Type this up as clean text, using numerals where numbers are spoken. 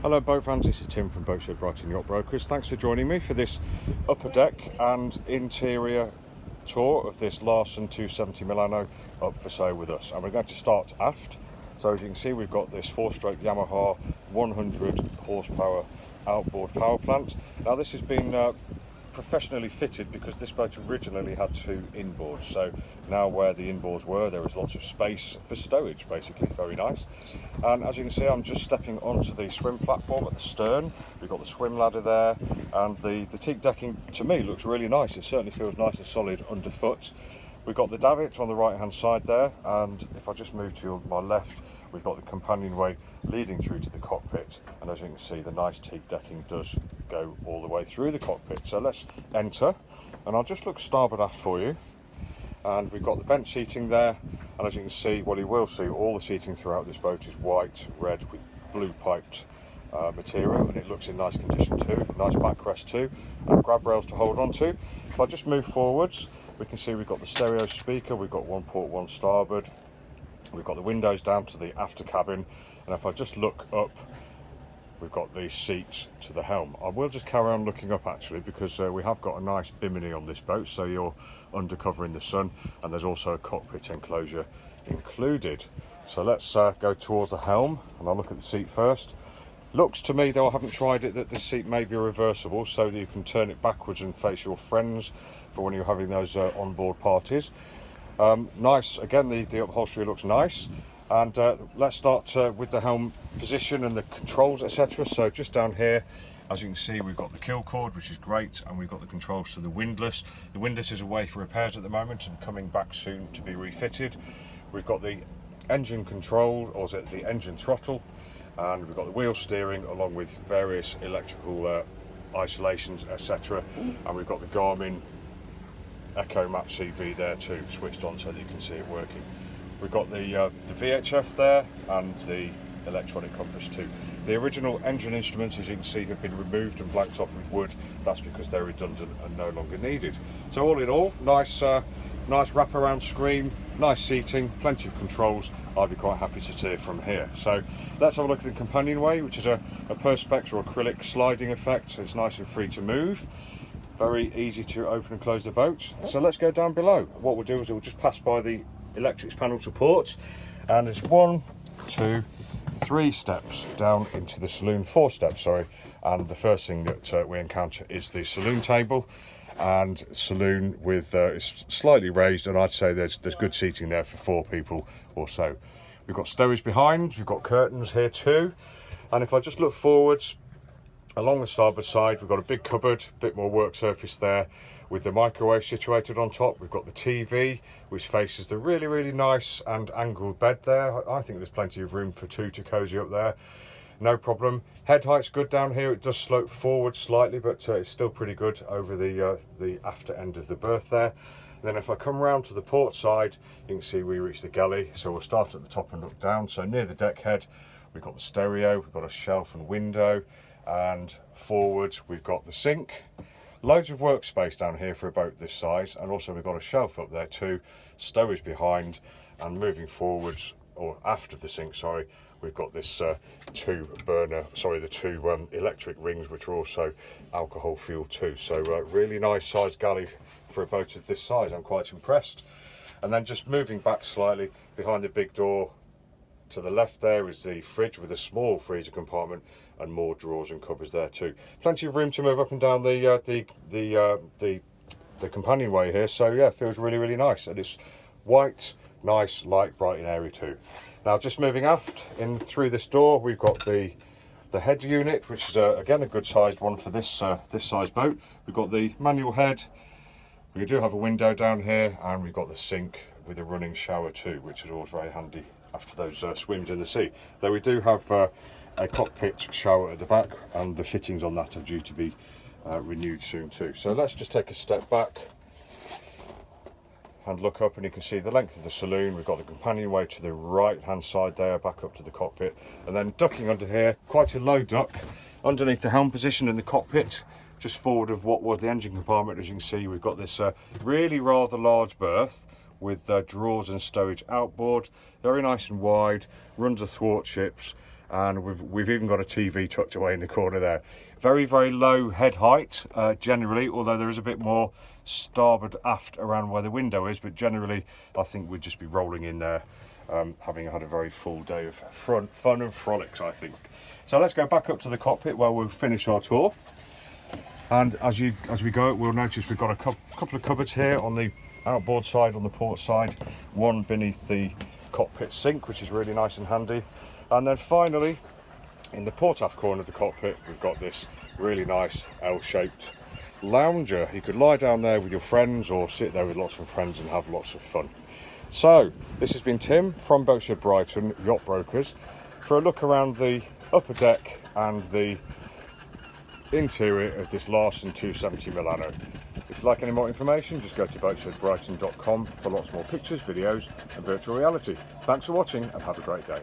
Hello boat fans, this is Tim from Boatshed Brighton Yacht Brokers. Thanks for joining me for this upper deck and interior tour of this Larson 270 Milano up for sale with us. And we're going to start aft. So as you can see, we've got this 4-stroke Yamaha 100 horsepower outboard power plant. Now this has been professionally fitted because this boat originally had 2 inboards, so now where the inboards were, there is lots of space for stowage, basically. Very nice. And as you can see, I'm just stepping onto the swim platform at the stern. We've got the swim ladder there, and the teak decking to me looks really nice. It certainly feels nice and solid underfoot. We've got the davit on the right hand side there, and if I just move to my left, we've got the companionway leading through to the cockpit, and as you can see, the nice teak decking does go all the way through the cockpit. So let's enter, and I'll just look starboard aft for you. And we've got the bench seating there, and as you can see, well, you will see all the seating throughout this boat is white, red with blue piped material, and it looks in nice condition too. Nice backrest too, and grab rails to hold on to. If I just move forwards, we can see we've got the stereo speaker, we've got 1 port 1 starboard, we've got the windows down to the after cabin, and if I just look up, we've got these seats to the helm. I will just carry on looking up actually, because we have got a nice bimini on this boat, so you're undercover in the sun, and there's also a cockpit enclosure included. So let's go towards the helm, and I'll look at the seat first. Looks to me, though I haven't tried it, that this seat may be reversible so that you can turn it backwards and face your friends for when you're having those onboard parties. Nice, again, the upholstery looks nice. And let's start with the helm position and the controls, etc. So just down here, as you can see, we've got the kill cord, which is great, and we've got the controls to the windlass. The windlass is away for repairs at the moment and coming back soon to be refitted. We've got the engine control, or is it the engine throttle, and we've got the wheel steering along with various electrical isolations, etc. And we've got the Garmin Echo Map CV there too, switched on so that you can see it working. We've got the VHF there and the electronic compass too. The original engine instruments, as you can see, have been removed and blanked off with wood. That's because they're redundant and no longer needed. So all in all, nice wraparound screen, nice seating, plenty of controls. I'd be quite happy to steer from here. So let's have a look at the companionway, which is a perspex or acrylic sliding effect. So it's nice and free to move. Very easy to open and close the boat. So let's go down below. What we'll do is we'll just pass by the electrics panel supports, and there's 1, 2, 3 steps down into the saloon, 4 steps, sorry. And the first thing that we encounter is the saloon table, and saloon with it's slightly raised, and I'd say there's good seating there for 4 people or so. We've got stowage behind, we've got curtains here too, and if I just look forwards, along the starboard side, we've got a big cupboard, a bit more work surface there with the microwave situated on top. We've got the TV, which faces the really nice and angled bed there. I think there's plenty of room for 2 to cozy up there. No problem. Head height's good down here. It does slope forward slightly, but it's still pretty good over the after end of the berth there. And then if I come round to the port side, you can see we reach the galley. So we'll start at the top and look down. So near the deck head, we've got the stereo, we've got a shelf and window, and forward we've got the sink. Loads of workspace down here for a boat this size, and also we've got a shelf up there too, stowage behind, and moving forwards, or aft of the sink, sorry, we've got this the 2 electric rings, which are also alcohol fuel too. So really nice sized galley for a boat of this size. I'm quite impressed. And then just moving back slightly, behind the big door to the left there is the fridge with a small freezer compartment and more drawers and cupboards there too. Plenty of room to move up and down the companionway here. So yeah, it feels really nice, and it's white, nice, light, bright and airy too. Now just moving aft in through this door, we've got the head unit, which is again a good sized one for this this size boat. We've got the manual head. We do have a window down here, and we've got the sink with a running shower too, which is always very handy after those swims in the sea. Though we do have a cockpit shower at the back, and the fittings on that are due to be renewed soon too. So let's just take a step back and look up, and you can see the length of the saloon. We've got the companionway to the right hand side there, back up to the cockpit, and then ducking under here, quite a low duck underneath the helm position in the cockpit, just forward of what was the engine compartment. As you can see, we've got this really rather large berth with drawers and stowage outboard, very nice and wide, runs athwart ships, and we've even got a TV tucked away in the corner there. Very, very low head height generally, although there is a bit more starboard aft around where the window is, but generally I think we'd just be rolling in there, having had a very full day of fun and frolics, I think. So let's go back up to the cockpit where we'll finish our tour. And as we go, we'll notice we've got a couple of cupboards here on the outboard side, on the port side, one beneath the cockpit sink, which is really nice and handy. And then finally, in the port aft corner of the cockpit, we've got this really nice L-shaped lounger. You could lie down there with your friends or sit there with lots of friends and have lots of fun. So this has been Tim from Boatshed Brighton Yacht Brokers for a look around the upper deck and the interior of this Larson 270 Milano. If you'd like any more information, just go to boatshedbrighton.com for lots more pictures, videos and virtual reality. Thanks for watching and have a great day.